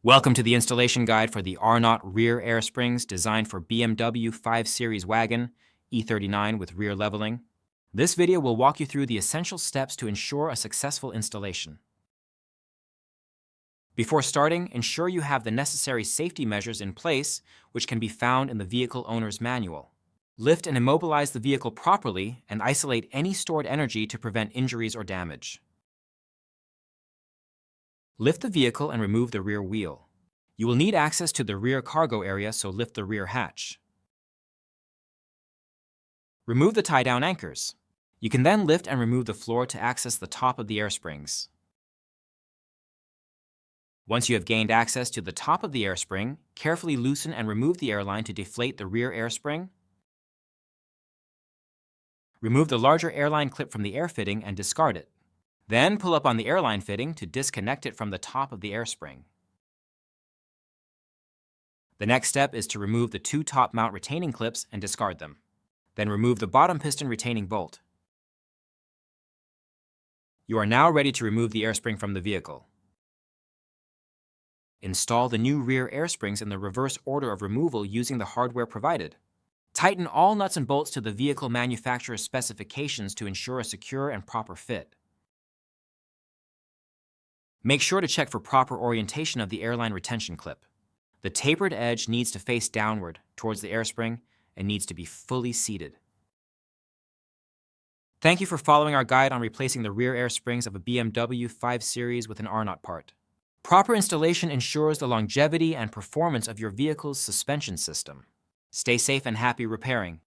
Welcome to the installation guide for the Arnott Rear Air Springs designed for BMW 5 Series Wagon, E39 with rear leveling. This video will walk you through the essential steps to ensure a successful installation. Before starting, ensure you have the necessary safety measures in place, which can be found in the vehicle owner's manual. Lift and immobilize the vehicle properly and isolate any stored energy to prevent injuries or damage. Lift the vehicle and remove the rear wheel. You will need access to the rear cargo area, so lift the rear hatch. Remove the tie-down anchors. You can then lift and remove the floor to access the top of the air springs. Once you have gained access to the top of the air spring, carefully loosen and remove the airline to deflate the rear air spring. Remove the larger airline clip from the air fitting and discard it. Then pull up on the airline fitting to disconnect it from the top of the air spring. The next step is to remove the two top mount retaining clips and discard them. Then remove the bottom piston retaining bolt. You are now ready to remove the air spring from the vehicle. Install the new rear air springs in the reverse order of removal using the hardware provided. Tighten all nuts and bolts to the vehicle manufacturer's specifications to ensure a secure and proper fit. Make sure to check for proper orientation of the airline retention clip. The tapered edge needs to face downward towards the air spring and needs to be fully seated. Thank you for following our guide on replacing the rear air springs of a BMW 5 Series with an Arnott part. Proper installation ensures the longevity and performance of your vehicle's suspension system. Stay safe and happy repairing.